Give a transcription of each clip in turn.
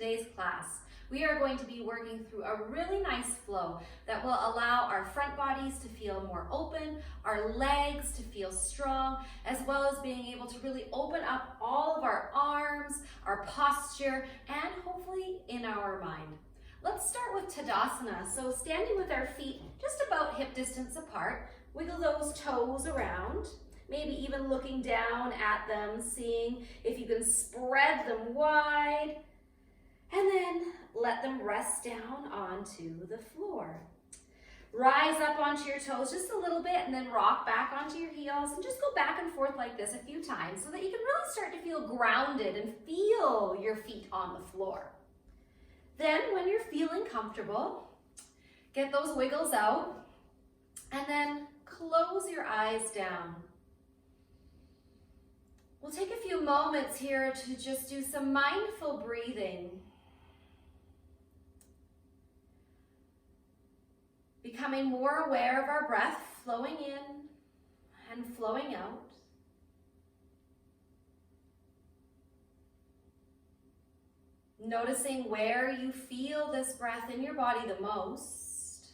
today's class, we are going to be working through a really nice flow that will allow our front bodies to feel more open, our legs to feel strong, as well as being able to really open up all of our arms, our posture, and hopefully in our mind. Let's start with Tadasana. So standing with our feet just about hip distance apart, wiggle those toes around. Maybe even looking down at them, seeing if you can spread them wide, and then let them rest down onto the floor. Rise up onto your toes just a little bit and then rock back onto your heels and just go back and forth like this a few times so that you can really start to feel grounded and feel your feet on the floor. Then when you're feeling comfortable, get those wiggles out and then close your eyes down. We'll take a few moments here to just do some mindful breathing. Becoming more aware of our breath flowing in and flowing out. Noticing where you feel this breath in your body the most.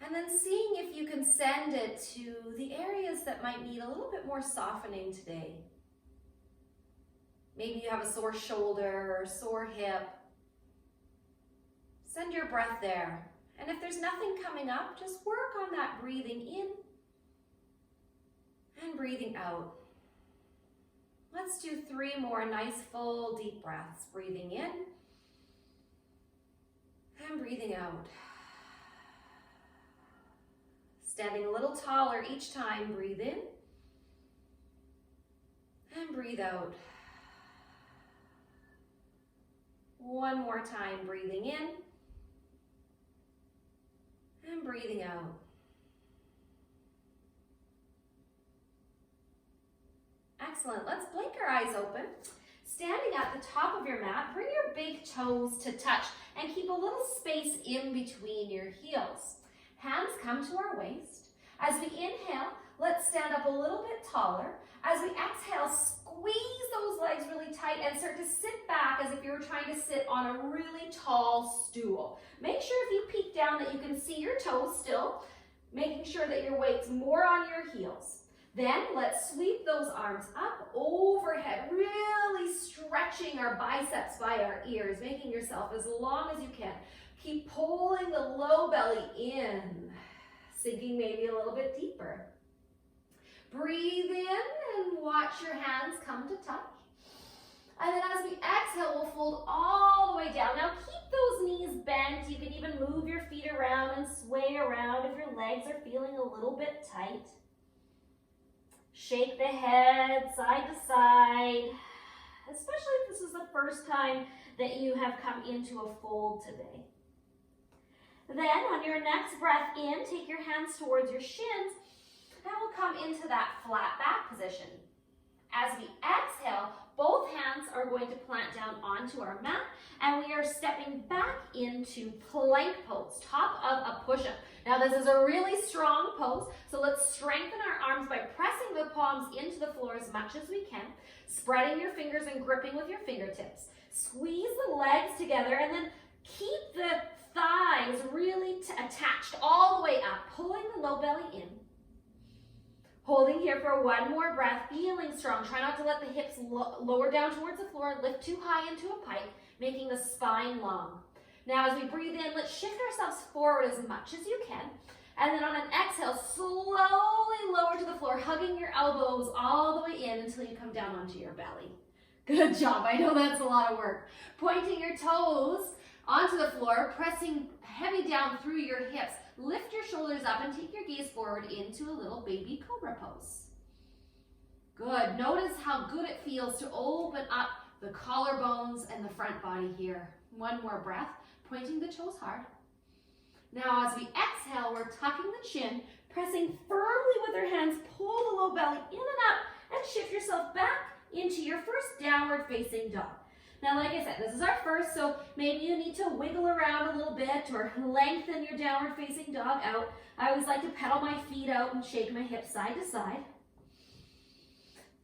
And then seeing if you can send it to the areas that might need a little bit more softening today. Maybe you have a sore shoulder or sore hip. Send your breath there. And if there's nothing coming up, just work on that breathing in and breathing out. Let's do 3 more nice full deep breaths. Breathing in and breathing out. Standing a little taller each time, breathe in and breathe out. One more time, breathing in and breathing out. Excellent. Let's blink our eyes open. Standing at the top of your mat, bring your big toes to touch and keep a little space in between your heels. Hands come to our waist. As we inhale, let's stand up a little bit taller. As we exhale, squeeze those legs really tight and start to sit back as if you were trying to sit on a really tall stool. Make sure if you peek down that you can see your toes still, making sure that your weight's more on your heels. Then let's sweep those arms up overhead, really stretching our biceps by our ears, making yourself as long as you can. Keep pulling the low belly in, sinking maybe a little bit deeper. Breathe in and watch your hands come to touch. And then as we exhale, we'll fold all the way down. Now keep those knees bent. You can even move your feet around and sway around if your legs are feeling a little bit tight. Shake the head side to side, especially if this is the first time that you have come into a fold today. Then on your next breath in, take your hands towards your shins and we'll come into that flat back position. As we exhale, both hands are going to plant down onto our mat and we are stepping back into plank pose, top of a push-up. Now this is a really strong pose, so let's strengthen our arms by pressing the palms into the floor as much as we can, spreading your fingers and gripping with your fingertips. Squeeze the legs together and then keep the thighs really attached all the way up, pulling the low belly in. Holding here for 1 more breath, feeling strong. Try not to let the hips lower down towards the floor, lift too high into a pike, making the spine long. Now as we breathe in, let's shift ourselves forward as much as you can. And then on an exhale, slowly lower to the floor, hugging your elbows all the way in until you come down onto your belly. Good job. I know that's a lot of work. Pointing your toes onto the floor, pressing heavy down through your hips. Lift your shoulders up and take your gaze forward into a little baby cobra pose. Good. Notice how good it feels to open up the collarbones and the front body here. 1 more breath, pointing the toes hard. Now as we exhale, we're tucking the chin, pressing firmly with our hands, pull the low belly in and up, and shift yourself back into your first downward facing dog. Now, like I said, this is our first, so maybe you need to wiggle around a little bit or lengthen your downward facing dog out. I always like to pedal my feet out and shake my hips side to side.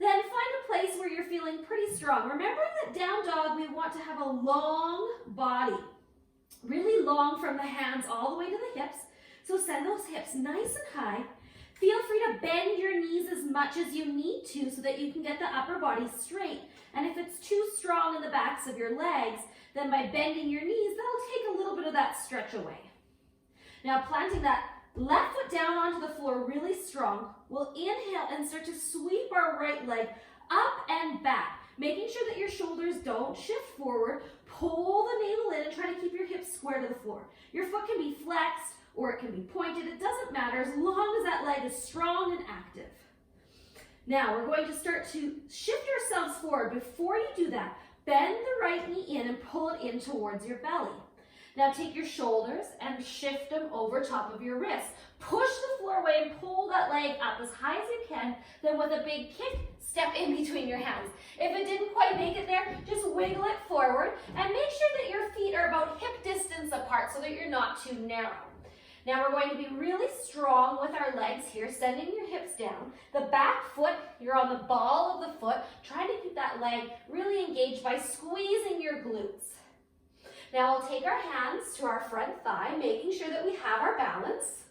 Then find a place where you're feeling pretty strong. Remember that down dog, we want to have a long body, really long from the hands all the way to the hips. So send those hips nice and high. Feel free to bend your knees as much as you need to so that you can get the upper body straight. And if it's too strong in the backs of your legs, then by bending your knees, that'll take a little bit of that stretch away. Now planting that left foot down onto the floor really strong, we'll inhale and start to sweep our right leg up and back, making sure that your shoulders don't shift forward. Pull the navel in and try to keep your hips square to the floor. Your foot can be flexed or it can be pointed. It doesn't matter as long as that leg is strong and active. Now we're going to start to shift yourselves forward. Before you do that, bend the right knee in and pull it in towards your belly. Now take your shoulders and shift them over top of your wrists. Push the floor away and pull that leg up as high as you can. Then with a big kick, step in between your hands. If it didn't quite make it there, just wiggle it forward and make sure that your feet are about hip distance apart so that you're not too narrow. Now we're going to be really strong with our legs here, sending your hips down. The back foot, you're on the ball of the foot, trying to keep that leg really engaged by squeezing your glutes. Now we'll take our hands to our front thigh, making sure that we have our balance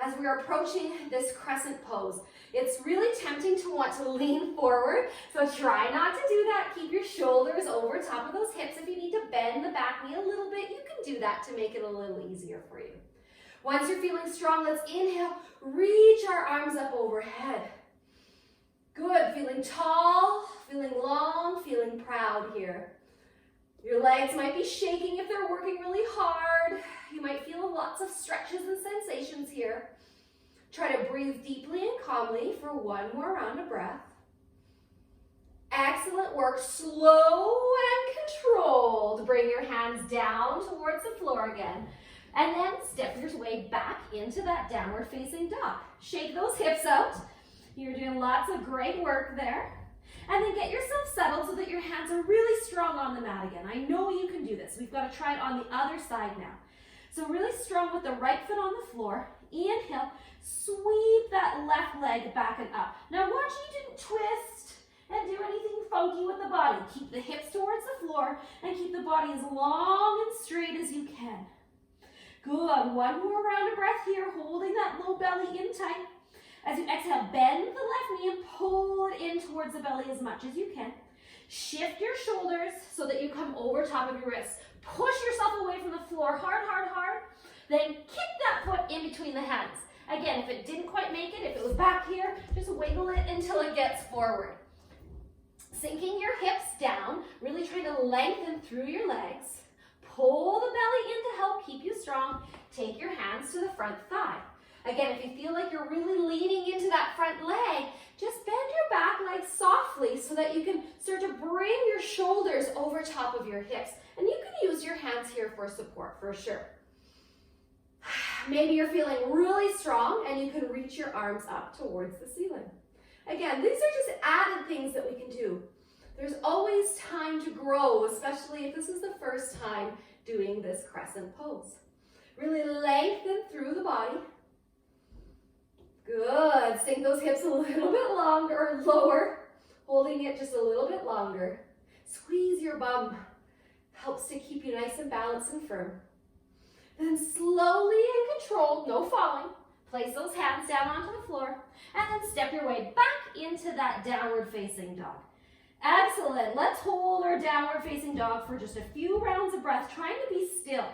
as we are approaching this crescent pose. It's really tempting to want to lean forward, so try not to do that. Keep your shoulders over top of those hips. If you need to bend the back knee a little bit, you can do that to make it a little easier for you. Once you're feeling strong, let's inhale, reach our arms up overhead. Good, feeling tall, feeling long, feeling proud here. Your legs might be shaking if they're working really hard. You might feel lots of stretches and sensations here. Try to breathe deeply and calmly for one more round of breath. Excellent work, slow and controlled. Bring your hands down towards the floor again. And then step your way back into that downward facing dog. Shake those hips out. You're doing lots of great work there. And then get yourself settled so that your hands are really strong on the mat again. I know you can do this. We've got to try it on the other side now. So really strong with the right foot on the floor. Inhale, sweep that left leg back and up. Now watch you didn't twist and do anything funky with the body. Keep the hips towards the floor and keep the body as long and straight as you can. Good, one more round of breath here, holding that low belly in tight. As you exhale, bend the left knee and pull it in towards the belly as much as you can. Shift your shoulders so that you come over top of your wrists. Push yourself away from the floor, hard, hard, hard. Then kick that foot in between the hands. Again, if it didn't quite make it, if it was back here, just wiggle it until it gets forward. Sinking your hips down, really trying to lengthen through your legs. Pull the belly in to help keep you strong. Take your hands to the front thigh. Again, if you feel like you're really leaning into that front leg, just bend your back leg softly so that you can start to bring your shoulders over top of your hips. And you can use your hands here for support for sure. Maybe you're feeling really strong and you can reach your arms up towards the ceiling. Again, these are just added things that we can do. There's always time to grow, especially if this is the first time doing this crescent pose. Really lengthen through the body. Good. Sink those hips a little bit longer or lower, holding it just a little bit longer. Squeeze your bum. Helps to keep you nice and balanced and firm. Then slowly and controlled, no falling, place those hands down onto the floor and then step your way back into that downward facing dog. Excellent. Let's hold our downward facing dog for just a few rounds of breath, trying to be still.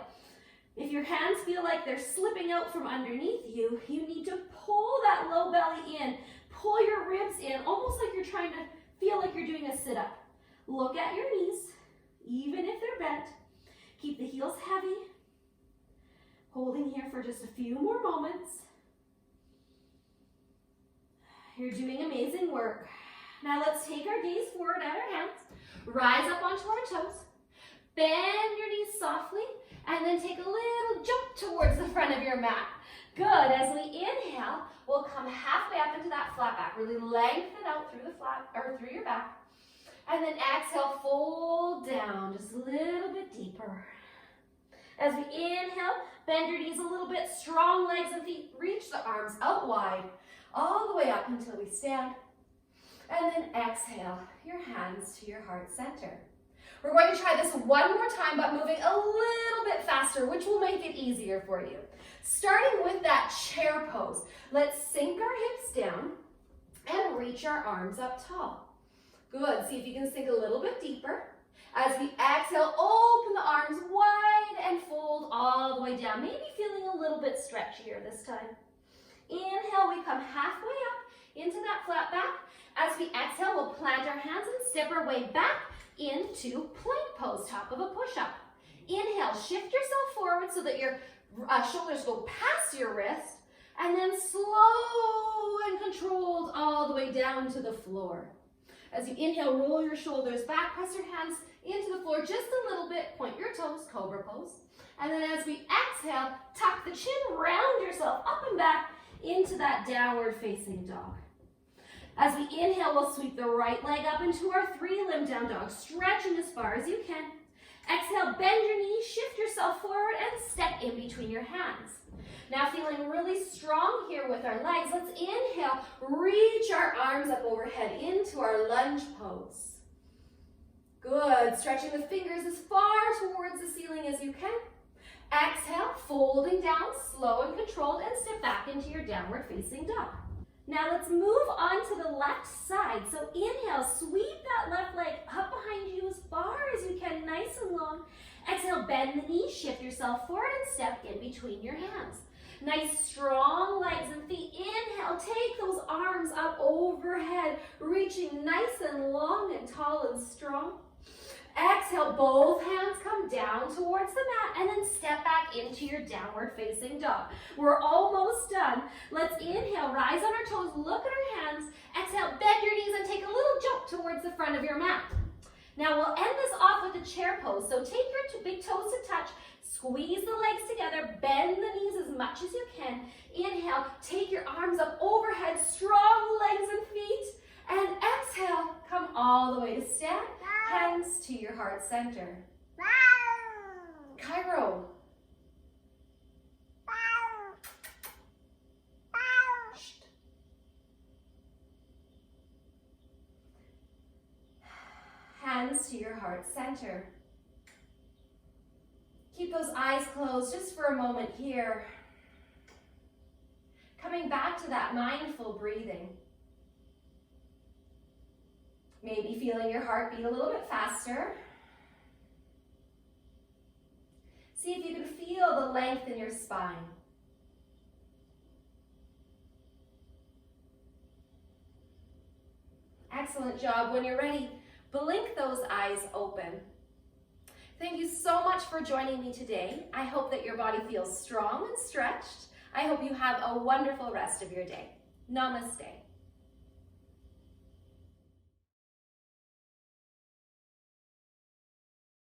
If your hands feel like they're slipping out from underneath you, you need to pull that low belly in, pull your ribs in, almost like you're trying to feel like you're doing a sit-up. Look at your knees, even if they're bent. Keep the heels heavy. Holding here for just a few more moments. You're doing amazing work. Now let's take our gaze forward at our hands, rise up onto our toes, bend your knees softly, and then take a little jump towards the front of your mat. Good. As we inhale, we'll come halfway up into that flat back. Really lengthen out through the flat or through your back. And then exhale, fold down just a little bit deeper. As we inhale, bend your knees a little bit, strong legs and feet. Reach the arms out wide, all the way up until we stand. And then exhale, your hands to your heart center. We're going to try this one more time, but moving a little bit faster, which will make it easier for you. Starting with that chair pose, let's sink our hips down and reach our arms up tall. Good, see if you can sink a little bit deeper. As we exhale, open the arms wide and fold all the way down. Maybe feeling a little bit stretchier this time. Inhale, we come halfway up into that flat back. As we exhale, we'll plant our hands and step our way back into plank pose, top of a push-up. Inhale, shift yourself forward so that your shoulders go past your wrist, and then slow and controlled all the way down to the floor. As you inhale, roll your shoulders back, press your hands into the floor just a little bit, point your toes, cobra pose. And then as we exhale, tuck the chin, round yourself up and back into that downward facing dog. As we inhale, we'll sweep the right leg up into our 3-limb down dog, stretching as far as you can. Exhale, bend your knees, shift yourself forward, and step in between your hands. Now feeling really strong here with our legs, let's inhale, reach our arms up overhead into our lunge pose. Good, stretching the fingers as far towards the ceiling as you can. Exhale, folding down, slow and controlled, and step back into your downward facing dog. Now let's move on to the left side. So inhale, sweep that left leg up behind you as far as you can, nice and long. Exhale, bend the knees, shift yourself forward and step in between your hands. Nice strong legs and feet. Inhale, take those arms up overhead, reaching nice and long and tall and strong. Exhale, both hands come down towards the mat and then step back into your downward facing dog. We're almost done. Let's inhale, rise on our toes, look at our hands. Exhale, bend your knees and take a little jump towards the front of your mat. Now we'll end this off with a chair pose. So take your big toes to touch, squeeze the legs together, bend the knees as much as you can. Inhale, take your arms up overhead, strong legs and feet. And exhale, come all the way to stand, hands to your heart center. Cairo. Hands to your heart center. Keep those eyes closed just for a moment here. Coming back to that mindful breathing. Maybe feeling your heart beat a little bit faster. See if you can feel the length in your spine. Excellent job. When you're ready, blink those eyes open. Thank you so much for joining me today. I hope that your body feels strong and stretched. I hope you have a wonderful rest of your day. Namaste.